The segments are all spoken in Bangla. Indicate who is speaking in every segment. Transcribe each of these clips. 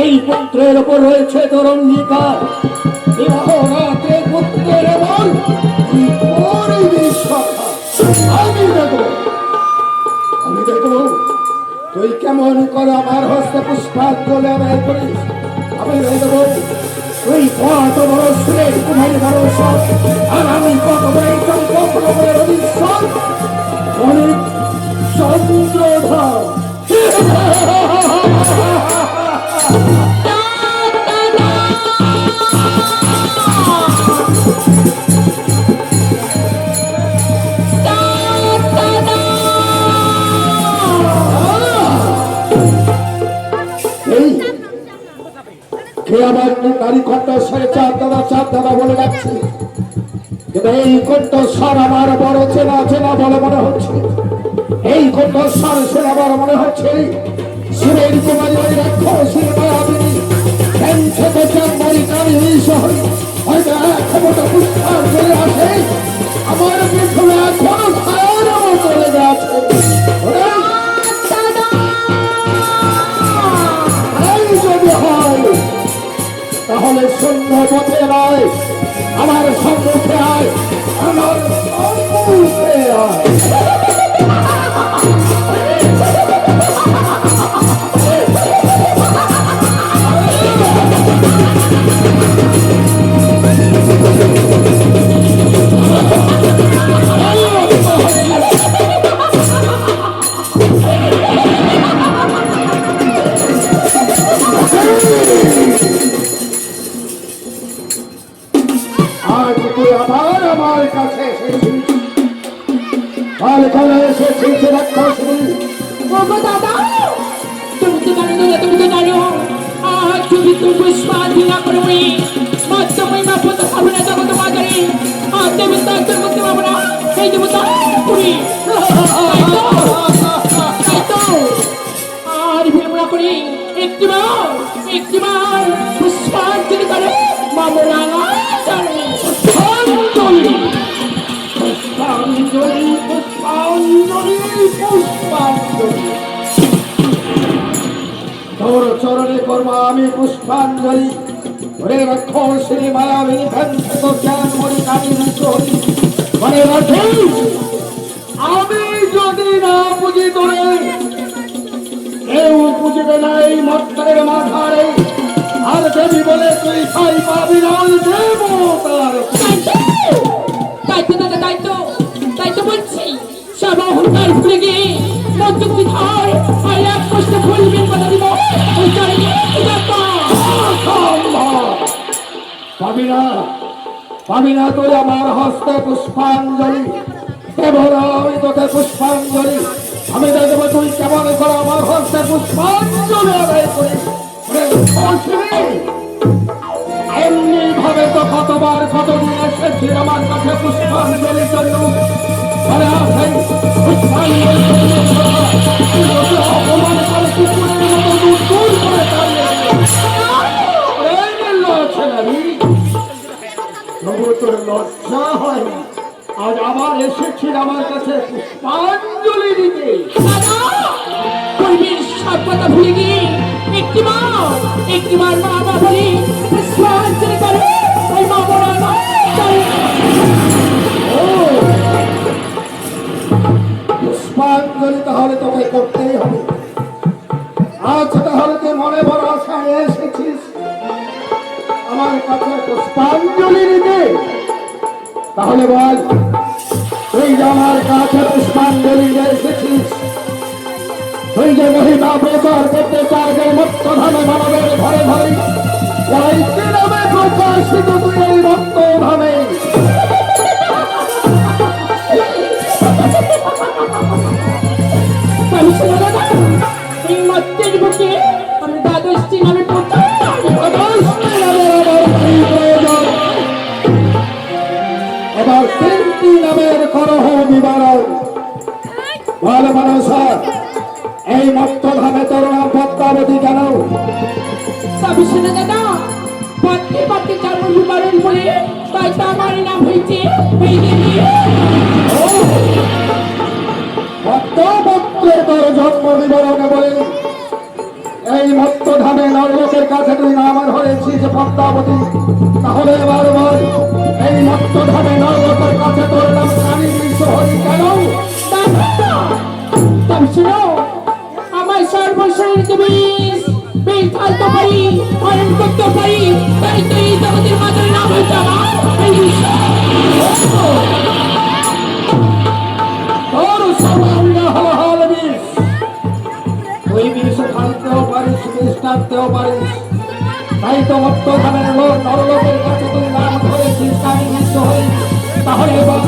Speaker 1: এই পুত্রের উপর রয়েছে তোর অঙ্গীকার। বিবাহ রাতে পুত্রের এবং আমি দেখবো তুই কেমন করে আমার হস্তে পুষ্পাঞ্জলি আদায় করিস। আমি দেখবো তুই কত বড় সুরের কুমারী মানুষ, আর আমি কত বড় চম্পকের অধিশ্বর অনেক চন্দ্রধর। আমার নারী কণ্ঠস্বরে চাঁদ দাদা বলে যাচ্ছে, কিন্তু এই কণ্ঠস্বর আমার বড় চেনা চেনা বলে মনে হচ্ছে। দর্শন সে আবার মনে হচ্ছে সুরের কুমারী ওই রাক্ষসী মায়াবিনী খেতে চাঁদারি কারি শহর হয়তো ক্ষমতা পুষ্পার চলে আসে আমার পেছনে এখনো ছায়ার চলে গেছে যদি হয় তাহলে শূন্য পথে নয় আমার সম্মুখে আয় আমার সম্মুখে আয় আমার কাছে এসেছিস
Speaker 2: দাদা তুমি তো জানো তুমি তো জানো আজ যদি তুমি পুষ্পাধীনা করবে মাধ্যমে না পথ হবে না জগৎ মাঝারে আর দেবে তার করতে পারবো না এই দেবো পুরী আর বিলম্ব করি একটিবার পুষ্পাঞ্জলি করে মামলা
Speaker 1: পুষ্পাঞ্জলি পুষ্পাঞ্জলি পুষ্পাঞ্জলি পুষ্পাঞ্জলি তোর চরণে কর্মা আমি পুষ্পাঞ্জলি ধরে রাখো শ্রী মায়াবিনী ভ্যান্ত জ্ঞান মরি কালী বিশ্বরি মনে রাখিস আমি যদি না পুজি তোরে কেউ পুজিবে না এই মত্তের মাথারে আর দেবী বলে তুই খাই পাবি না দেব তার
Speaker 2: তাই তো বলছি সব অহংকার ভুলে গিয়ে মধ্যে ধর আর এক কষ্ট ভুলবেন কথা দিব
Speaker 1: পাবি না তুই আমার হস্তে পুষ্পাঞ্জলি কেবল আমি তোকে পুষ্পাঞ্জলি আমি দেখবো তুই কেমন করে আমার হস্তে পুষ্পাঞ্জলি আদায় করিস এমনি ভাবে তো কতবার কতদিন এসেছি আমার কাছে পুষ্পাঞ্জলি জন্য অপমান করে কুকুরের মতো দূর দূর করে তোর লজ্জা হয় আজ আবার এসেছিল আমার কাছে পুষ্পাঞ্জলি দিতে
Speaker 2: সব কথা ভুলে গিয়ে একটিবার মা বাবা বলি পুষ্পাঞ্জলি করে ওই মা বড়
Speaker 1: পুষ্পাঞ্জলি তাহলে তোকে করতেই হবে আজ তাহলে তুই মনে বড় আশায় এসেছিস আমার কাছে পুষ্পাঞ্জলি দিতে তাহলে বল তুই যে আমার কাছে পুষ্পাঞ্জলি এসেছিস তুই যে মহিমা প্রচার করতে চার যে মত্ত ধামে মানবের ঘরে ঘরে ওই কি নামে প্রকাশিত তুই এই মত্ত ধামে
Speaker 2: এই মত্তের বুকে আমি দ্বাদশটি নামে
Speaker 1: এবার তিনটি নামের করহ বিবরণ বল মানুষ এই মত্ত ধামে তোর নাম পদ্মাবতী কেন
Speaker 2: তবে শুনে দাদা পত্নী পত্নী জন্ম বিবরণ বলে তাই তো আমার নাম হয়েছে এই দেবী
Speaker 1: পদ্মাবতীর তোর জন্ম বিবরণে বলে এই মত্ত ধামে নরলোকের কাছে তুই নাম ধরেছিস পদ্মাবতী তাহলে এবার বল এই মত্ত ধামে নরলোকের কাছে তোর নাম কালী বিশ্বহরি কেন
Speaker 2: তবে শুনো আমার সর্বশরীর দেবী বেশ থাকতে পারি হরণ করতে পারি তাই তো এই জগতের মাতার নাম হয়েছে আমার এই বিশ্ব
Speaker 1: তোর সর্বাঙ্গ হল হল বিষ তুই বিষ খাইতেও পারিস বিষ টানতেও পারিস তাই তো মত্ত ধামের নরলোকের কাছে তুই নাম ধরেছিস কালী বিশ্বহরি তাহলে বল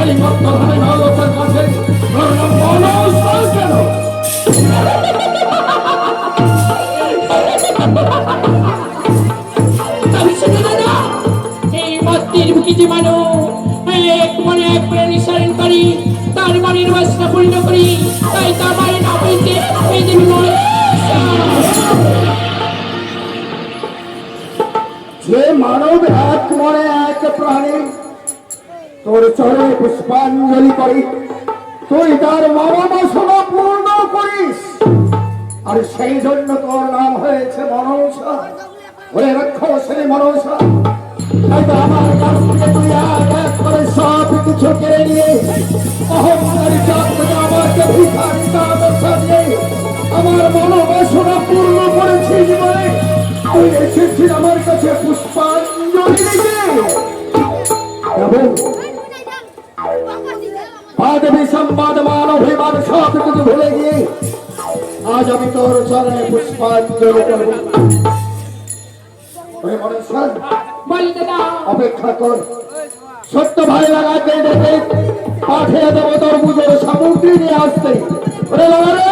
Speaker 1: এই মত্ত ধামে নরলোকের কাছে তোর নাম বল কেন
Speaker 2: এই মত্তের বুকে যে মানুষ এক মনে এক প্রাণী স্মরণ করি তার মনের বাসনা পূর্ণ করি তাই তো আমার নাম হয়েছে এই দেবী মনসা।
Speaker 1: যে মানব এক মনে এক প্রাণী তোর চরণে পুষ্পাঞ্জলি করি, তুই তার মনোবাসনা পূর্ণ করিস, আর সেই জন্য তোর নাম হয়েছে মনসা। ওরে রাক্ষসী মনসা, তাই তো আমার কাছ থেকে তুই এক এক করে সব কিছু কেড়ে নিয়ে অহংকারী চাপ থেকে আমাকে ভিখারিতা দশা দিয়ে আমার মনোবাসনা পূর্ণ করেছিস বলে তুই এসেছিস আমার কাছে পুষ্পাঞ্জলি দিতে। এবং বাদবি সংবাদ মান অভিমান সব কিছু ভুলে গিয়ে আজ আমি তোর চরণে পুষ্পাঞ্জলি করব। ওরে মনসা,
Speaker 2: বলি দাদা
Speaker 1: অপেক্ষা কর, সত্য ভাই লাগাতে ডেকে পাঠিয়ে দেবো তোর পুজোর সামগ্রী নিয়ে আসতে। ওরে বাবা রে,